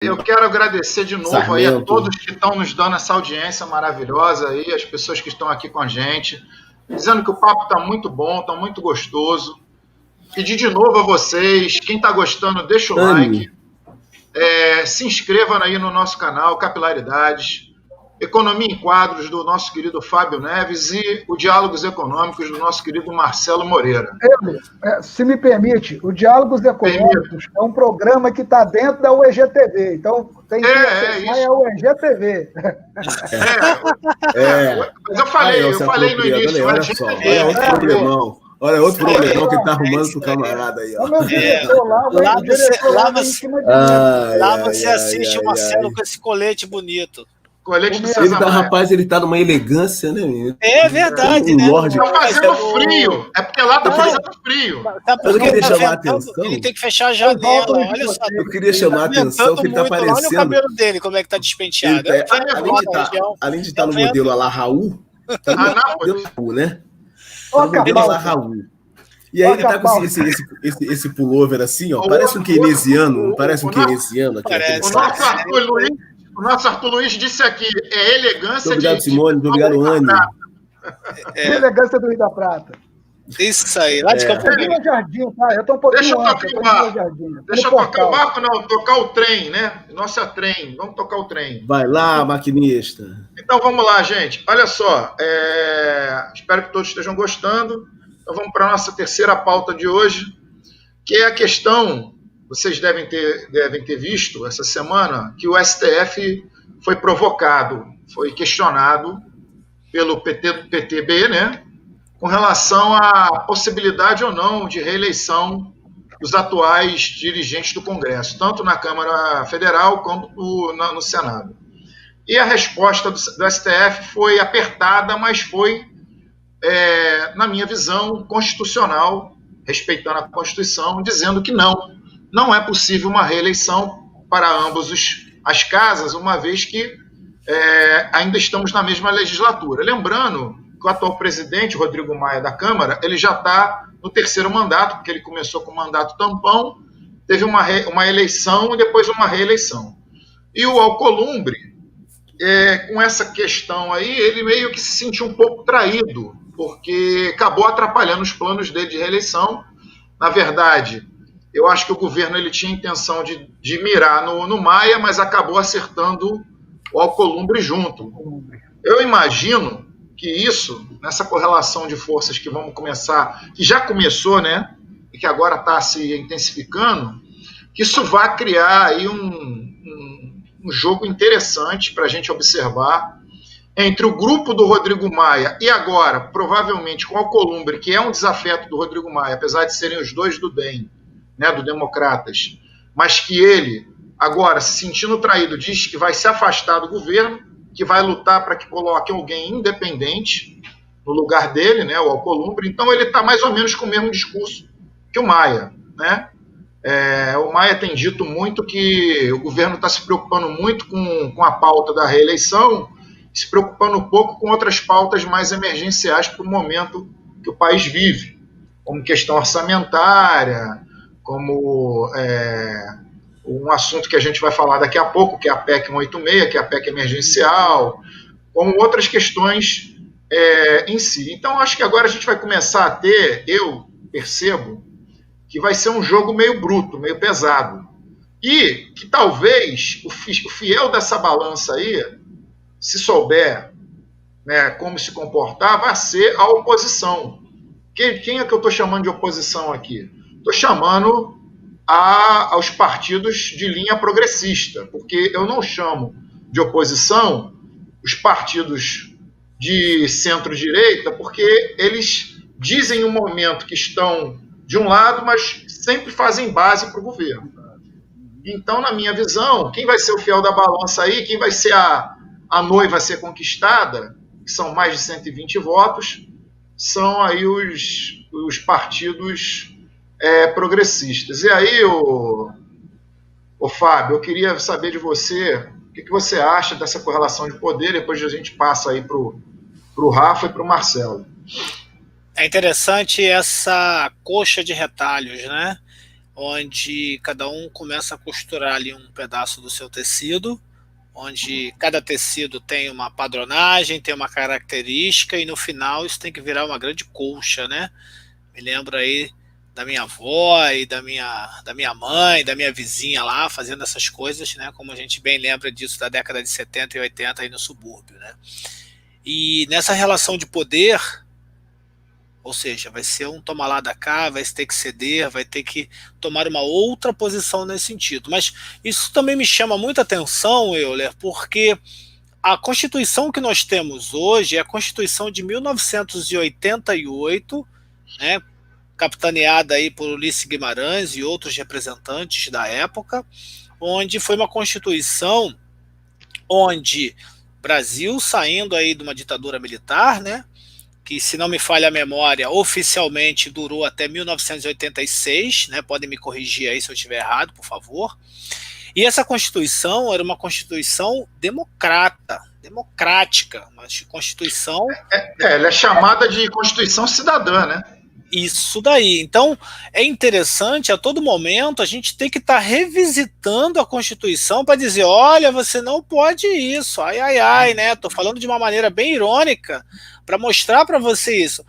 Eu quero agradecer de novo Sarmento. aí a todos que estão nos dando essa audiência maravilhosa aí, as pessoas que estão aqui com a gente, dizendo que o papo está muito bom, está muito gostoso. Pedir de novo a vocês, quem está gostando, deixa o like, se inscreva aí no nosso canal, Capilaridades, Economia em Quadros, do nosso querido Fábio Neves, e o Diálogos Econômicos, do nosso querido Marcelo Moreira. Se me permite, o Diálogos Econômicos é um programa que está dentro da UEGTV, então tem que acessar a UEGTV. Mas eu falei no início, olha só, olha outro problemão. Olha outro problemão que tá arrumando pro camarada aí, ó. O meu diretor lá você assiste o Marcelo com esse colete bonito. Colete de rapaz, ele tá numa elegância, né? É verdade, né? Tá fazendo frio. É porque lá tá fazendo frio. Eu queria chamar a atenção. Ele tem que fechar a janela. Olha só. Eu queria chamar a atenção que ele tá parecendo. Olha o cabelo dele, como é que tá despenteado. Além de estar no modelo a la Raul, tá no modelo Raul, né? Tá no modelo a la Raul. E aí ele tá com esse pullover assim, ó. Parece um keynesiano. Parece um keynesiano aqui. O nosso Arthur Luiz disse aqui, é elegância. Obrigado, Simone. Obrigado, Anne. Elegância do Rio da Prata. Isso aí, lá de Campo Grande. Jardim, tá? Eu tô um pouquinho Deixa eu tocar o barco, não. Tocar o trem, né? Nossa, trem. Vamos tocar o trem. Vai lá, maquinista. Então, vamos lá, gente. Olha só. Espero que todos estejam gostando. Então, vamos para a nossa terceira pauta de hoje, que é a questão... Vocês devem ter visto essa semana que o STF foi provocado, foi questionado pelo PTB, né, com relação à possibilidade ou não de reeleição dos atuais dirigentes do Congresso, tanto na Câmara Federal quanto no Senado. E a resposta do STF foi apertada, mas foi, na minha visão, constitucional, respeitando a Constituição, dizendo que não é possível uma reeleição para ambas as casas, uma vez que ainda estamos na mesma legislatura. Lembrando que o atual presidente, Rodrigo Maia, da Câmara, ele já está no terceiro mandato, porque ele começou com o mandato tampão, teve uma eleição e depois uma reeleição. E o Alcolumbre, com essa questão aí, ele meio que se sentiu um pouco traído, porque acabou atrapalhando os planos dele de reeleição. Na verdade... Eu acho que o governo ele tinha a intenção de mirar no Maia, mas acabou acertando o Alcolumbre junto. Eu imagino que isso, nessa correlação de forças que vamos começar, que já começou, né, e que agora está se intensificando, que isso vai criar aí um jogo interessante para a gente observar entre o grupo do Rodrigo Maia e agora, provavelmente, com o Alcolumbre, que é um desafeto do Rodrigo Maia, apesar de serem os dois do DEM, né, do Democratas, mas que ele, agora, se sentindo traído, diz que vai se afastar do governo, que vai lutar para que coloque alguém independente no lugar dele, né, o Alcolumbre. Então ele está mais ou menos com o mesmo discurso que o Maia, né? O Maia tem dito muito que o governo está se preocupando muito com a pauta da reeleição, se preocupando um pouco com outras pautas mais emergenciais para o momento que o país vive, como questão orçamentária, como um assunto que a gente vai falar daqui a pouco, que é a PEC 186, que é a PEC emergencial, como outras questões em si. Então, acho que agora a gente vai começar a ter, eu percebo, que vai ser um jogo meio bruto, meio pesado. E que talvez o fiel dessa balança aí, se souber, né, como se comportar, vai ser a oposição. Quem é que eu estou chamando de oposição aqui? Estou chamando aos partidos de linha progressista, porque eu não chamo de oposição os partidos de centro-direita, porque eles dizem no momento que estão de um lado, mas sempre fazem base para o governo. Então, na minha visão, quem vai ser o fiel da balança aí, quem vai ser a noiva a ser conquistada, que são mais de 120 votos, são aí os partidos progressistas. E aí, o Fábio, eu queria saber de você, o que você acha dessa correlação de poder, depois a gente passa aí para o Rafa e para o Marcelo. É interessante essa coxa de retalhos, né? onde cada um começa a costurar ali um pedaço do seu tecido, onde cada tecido tem uma padronagem, tem uma característica, e no final isso tem que virar uma grande colcha, né? Me lembro aí da minha avó e da minha mãe, da minha vizinha lá, fazendo essas coisas, né? Como a gente bem lembra disso da década de 70 e 80 aí no subúrbio, né? E nessa relação de poder, ou seja, vai ser um toma lá da cá, vai ter que ceder, vai ter que tomar uma outra posição nesse sentido. Mas isso também me chama muita atenção, Euler, porque a Constituição que nós temos hoje é a Constituição de 1988, né, capitaneada aí por Ulisses Guimarães e outros representantes da época, onde foi uma Constituição onde Brasil saindo aí de uma ditadura militar, né, que, se não me falha a memória, oficialmente durou até 1986, né? Podem me corrigir aí se eu estiver errado, por favor. E essa Constituição era uma Constituição democrática, uma Constituição... Ela é chamada de Constituição Cidadã, né? Isso daí. Então, é interessante, a todo momento, a gente tem que estar revisitando a Constituição para dizer, olha, você não pode isso, ai, né? Estou falando de uma maneira bem irônica, para mostrar para você isso.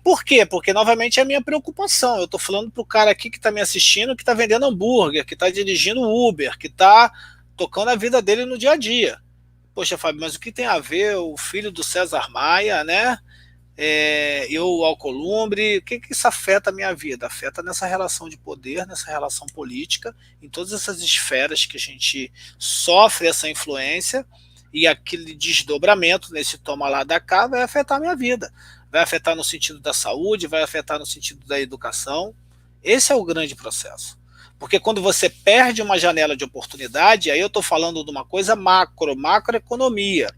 Por quê? Porque, novamente, é a minha preocupação. Eu estou falando para o cara aqui que está me assistindo, que está vendendo hambúrguer, que está dirigindo Uber, que está tocando a vida dele no dia a dia. Poxa, Fábio, mas o que tem a ver o filho do César Maia, né? Eu, o Alcolumbre, o que isso afeta a minha vida? Afeta nessa relação de poder, nessa relação política, em todas essas esferas que a gente sofre essa influência, e aquele desdobramento nesse toma lá da cá vai afetar a minha vida. Vai afetar no sentido da saúde, vai afetar no sentido da educação. Esse é o grande processo. Porque quando você perde uma janela de oportunidade, aí eu estou falando de uma coisa macroeconomia.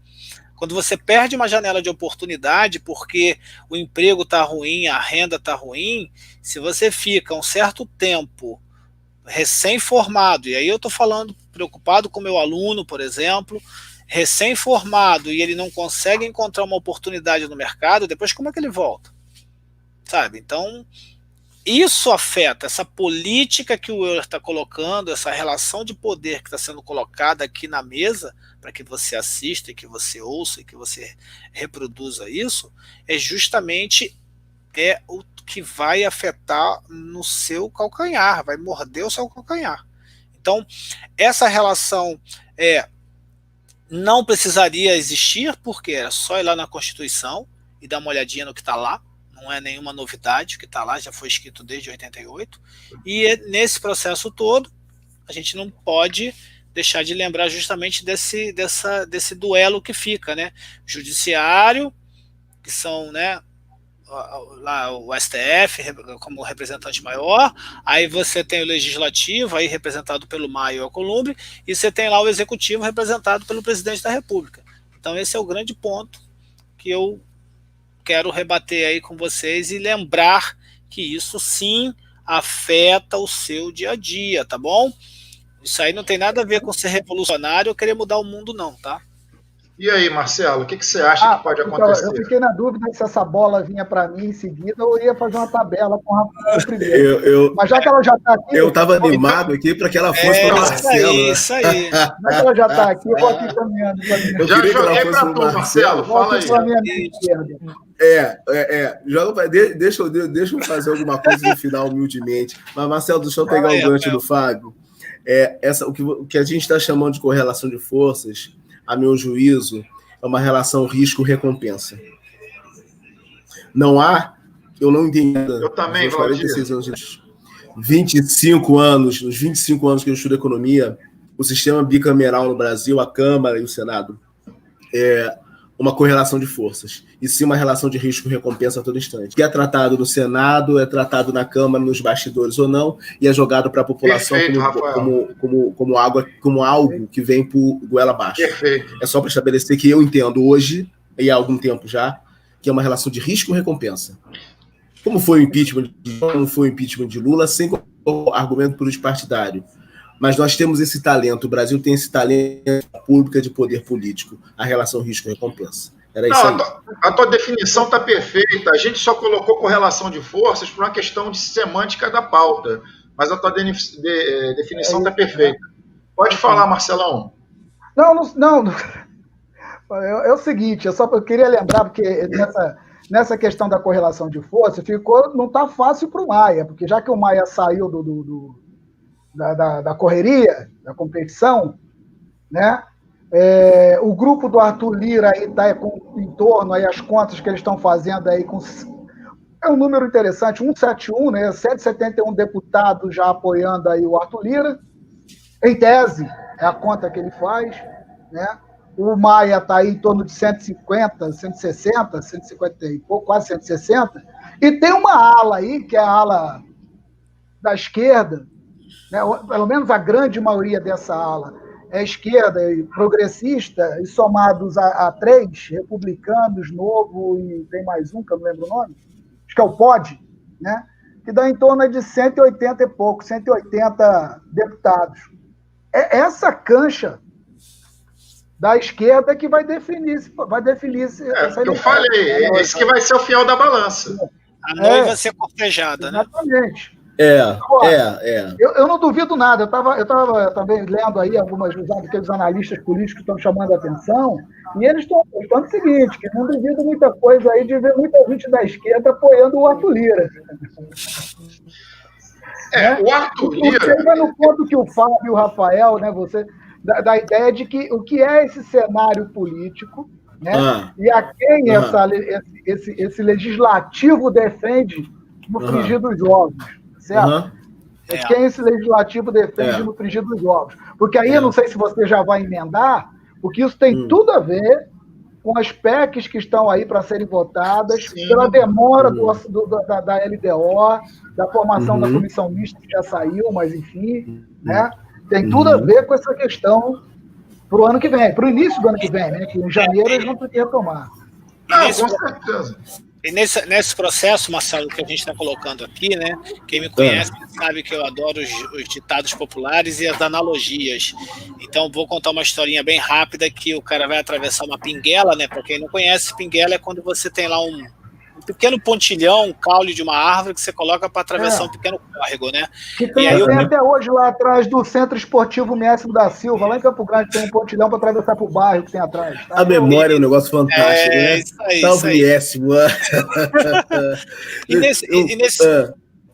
Quando você perde uma janela de oportunidade porque o emprego está ruim, a renda está ruim, se você fica um certo tempo recém-formado, e aí eu estou falando preocupado com o meu aluno, por exemplo, recém-formado, e ele não consegue encontrar uma oportunidade no mercado, depois como é que ele volta? Sabe? Então, isso afeta, essa política que o Euler está colocando, essa relação de poder que está sendo colocada aqui na mesa, para que você assista, e que você ouça, e que você reproduza isso, é justamente o que vai afetar no seu calcanhar, vai morder o seu calcanhar. Então, essa relação não precisaria existir, porque era só ir lá na Constituição e dar uma olhadinha no que está lá, não é nenhuma novidade, o que está lá já foi escrito desde 88, e nesse processo todo, a gente não pode deixar de lembrar justamente desse duelo que fica, né? Judiciário, que são, né, lá o STF como representante maior, aí você tem o Legislativo, aí representado pelo Maia e o Alcolumbre, e você tem lá o Executivo representado pelo Presidente da República. Então esse é o grande ponto que eu quero rebater aí com vocês e lembrar que isso sim afeta o seu dia a dia, tá bom? Isso aí não tem nada a ver com ser revolucionário ou querer mudar o mundo não, tá? E aí, Marcelo, o que você acha que pode acontecer? Eu fiquei na dúvida se essa bola vinha para mim em seguida ou ia fazer uma tabela com o Rafael primeiro. Mas já que ela já está aqui... Eu estava animado aqui para que ela fosse para o Marcelo. Isso aí. Já que ela já está aqui, eu vou aqui caminhando. Eu já joguei para tu, Marcelo. Fala aí. Deixa eu fazer alguma coisa no final, humildemente. Mas, Marcelo, deixa eu pegar o gancho do Fábio. O que a gente está chamando de correlação de forças, a meu juízo, é uma relação risco-recompensa. Não há, eu não entendi. Eu também, 46 anos, 25 anos, nos 25 anos que eu estudo economia, o sistema bicameral no Brasil, a Câmara e o Senado, é uma correlação de forças, e sim uma relação de risco-recompensa a todo instante. Que é tratado no Senado, é tratado na Câmara, nos bastidores ou não, e é jogado para a população como algo que vem por goela abaixo. Perfeito. É só para estabelecer que eu entendo hoje, e há algum tempo já, que é uma relação de risco-recompensa. Como foi o impeachment de Lula, sem argumento político-partidário. Mas nós temos esse talento, o Brasil tem esse talento público de poder político, a relação risco-recompensa. Era isso aí. A tua definição está perfeita, a gente só colocou correlação de forças por uma questão de semântica da pauta. mas a tua definição está perfeita. Pode falar, Marcelão. Não. É o seguinte, eu queria lembrar, porque nessa questão da correlação de força, não está fácil para o Maia, porque já que o Maia saiu da correria, da competição, né? O grupo do Arthur Lira está em torno, aí, as contas que eles estão fazendo aí, é um número interessante, 171, né? 171 deputados já apoiando aí o Arthur Lira, em tese, é a conta que ele faz, né? O Maia está aí em torno de 150, 160, 150 e pouco, quase 160. E tem uma ala aí, que é a ala da esquerda, né? Pelo menos a grande maioria dessa ala é esquerda e progressista, e somados a 3, republicanos, Novo, e tem mais um, que eu não lembro o nome, acho que é o POD, né? Que dá em torno de 180 e pouco, 180 deputados. É essa cancha da esquerda que vai definir essa eleição. Eu falei, é isso que vai ser o fiel da balança. A noiva ser cortejada, né? Exatamente. Eu não duvido nada. Eu estava também lendo aí aqueles analistas políticos que estão chamando a atenção, e eles estão apostando o seguinte, que não duvido muita coisa aí de ver muita gente da esquerda apoiando o Arthur Lira. O Arthur Lira... Chega no ponto que o Fábio e o Rafael, né, da ideia de que o que é esse cenário político, né? E a quem esse legislativo defende no frigir dos ovos, certo? Quem esse legislativo defende no frigir dos ovos. Porque aí eu não sei se você já vai emendar, porque isso tem tudo a ver com as PECs que estão aí para serem votadas, pela demora da LDO, da formação da comissão mista que já saiu, mas enfim, né? Tem tudo a ver com essa questão para o ano que vem, para o início do ano que vem, né? Que em janeiro eles vão ter que retomar. Com certeza. E nesse processo, Marcelo, que a gente está colocando aqui, né? Quem me conhece sabe que eu adoro os ditados populares e as analogias. Então, vou contar uma historinha bem rápida que o cara vai atravessar uma pinguela, né? Para quem não conhece, pinguela é quando você tem lá um pequeno pontilhão, um caule de uma árvore que você coloca para atravessar um pequeno córrego, né? Que tem até hoje lá atrás do Centro Esportivo Mestre da Silva, lá em Campo Grande, tem um pontilhão para atravessar para o bairro que tem atrás. Tá? A memória é um negócio fantástico, né? Isso aí.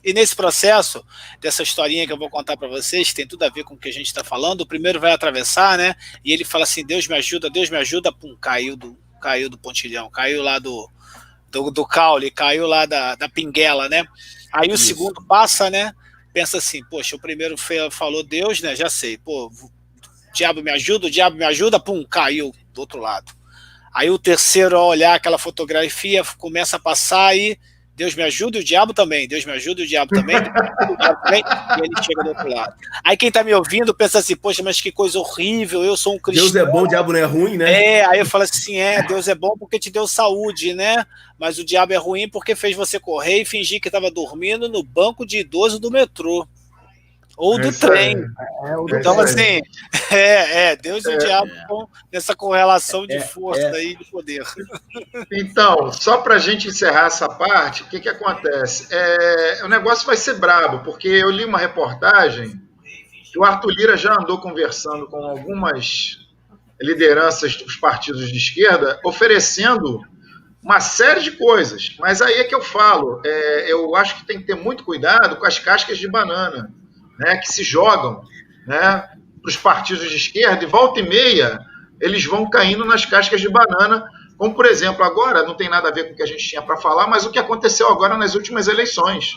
E nesse processo, dessa historinha que eu vou contar para vocês, que tem tudo a ver com o que a gente está falando, o primeiro vai atravessar, né? E ele fala assim, Deus me ajuda, pum, caiu do pontilhão, caiu lá do caule, caiu lá da pinguela, né? Aí o segundo passa, né? Pensa assim, poxa, o primeiro falou Deus, né? Já sei, pô, o diabo me ajuda, pum, caiu do outro lado. Aí o terceiro, ao olhar aquela fotografia, começa a passar e Deus me ajuda e o diabo também, e ele chega do outro lado. Aí quem tá me ouvindo pensa assim, poxa, mas que coisa horrível, eu sou um cristão. Deus é bom, o diabo não é ruim, né? Aí eu falo assim, Deus é bom porque te deu saúde, né? Mas o diabo é ruim porque fez você correr e fingir que estava dormindo no banco de idoso do metrô. Ou do trem. Então, assim, Deus e o diabo nessa correlação de força aí, de poder. Então, só para a gente encerrar essa parte, o que acontece? O negócio vai ser brabo, porque eu li uma reportagem que o Arthur Lira já andou conversando com algumas lideranças dos partidos de esquerda, oferecendo uma série de coisas. Mas aí é que eu falo, eu acho que tem que ter muito cuidado com as cascas de banana, né, que se jogam, né, para os partidos de esquerda, e volta e meia eles vão caindo nas cascas de banana, como, por exemplo, agora, não tem nada a ver com o que a gente tinha para falar, mas o que aconteceu agora nas últimas eleições.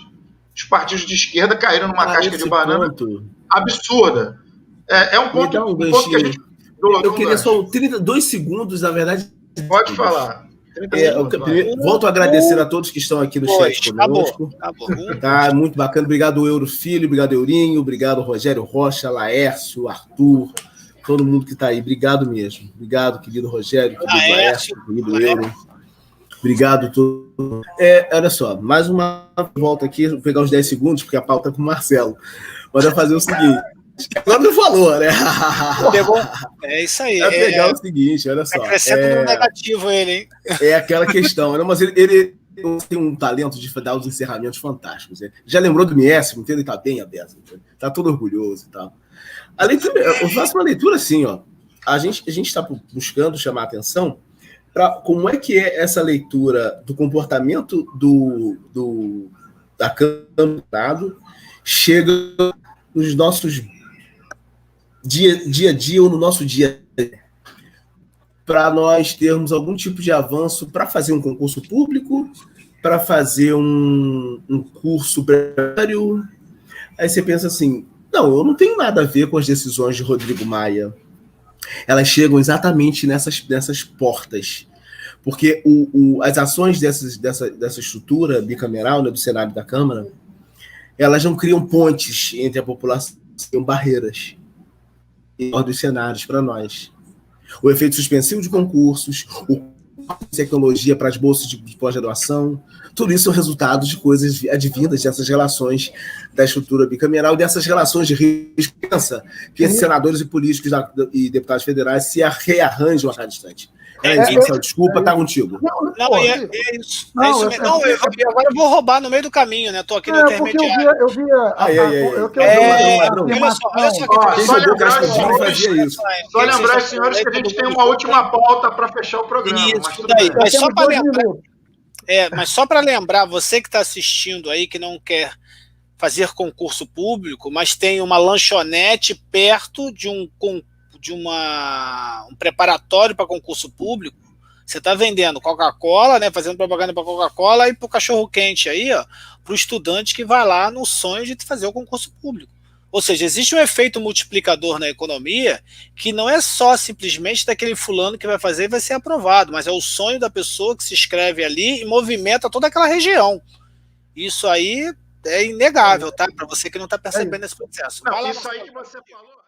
Os partidos de esquerda caíram numa casca de banana absurda. É um ponto, que a gente... Eu queria só 32 segundos, na verdade. Pode falar. Volto a agradecer a todos que estão aqui no chat conosco. Tá muito bacana. Obrigado, Euro Filho, obrigado, Eurinho, obrigado, Rogério Rocha, Laércio, Arthur, todo mundo que está aí. Obrigado mesmo. Obrigado, querido Rogério, querido Laércio, querido Euro. Obrigado a todos. Olha só, mais uma volta aqui, vou pegar uns 10 segundos, porque a pauta é com o Marcelo. Mas vai fazer o seguinte. Agora não falou, né? É isso aí. Vai pegar o seguinte, olha só. Tá crescendo no negativo ele, hein? É aquela questão, né? Mas ele tem um talento de dar os encerramentos fantásticos. Né? Já lembrou do Miésimo, entende? Ele está bem aberto, está todo orgulhoso e tal. A leitura, eu faço uma leitura assim, ó. A gente está buscando chamar a atenção para como é que é essa leitura do comportamento da Câmara chega nos nossos dia a dia ou no nosso dia a dia, para nós termos algum tipo de avanço para fazer um concurso público, para fazer um curso preparatório. Aí você pensa assim, não, eu não tenho nada a ver com as decisões de Rodrigo Maia. Elas chegam exatamente nessas portas. Porque as ações dessa estrutura bicameral, né, do Senado e da Câmara, elas não criam pontes entre a população, criam barreiras dos cenários para nós. O efeito suspensivo de concursos, de tecnologia para as bolsas de pós-graduação, tudo isso é o resultado de coisas advindas dessas relações da estrutura bicameral, dessas relações de risco que esses senadores e políticos e deputados federais se rearranjam a cada instante. Desculpa, tá contigo. Não, é isso. Não, é isso mesmo. Não, agora eu vou roubar no meio do caminho, né? Tô aqui no intermediário. Eu via. Olha só só lembrar, senhores, que a gente tem uma última pauta para fechar o programa. Isso daí. Mas só para lembrar. Mas só para lembrar, você que está assistindo aí, que não quer fazer concurso público, mas tem uma lanchonete perto de um preparatório para concurso público, você está vendendo Coca-Cola, né, fazendo propaganda para Coca-Cola e para o cachorro-quente aí, ó, para o estudante que vai lá no sonho de fazer o concurso público. Ou seja, existe um efeito multiplicador na economia que não é só simplesmente daquele fulano que vai fazer e vai ser aprovado, mas é o sonho da pessoa que se inscreve ali e movimenta toda aquela região. Isso aí é inegável, tá? Para você que não está percebendo esse processo. Não, isso aí que você falou...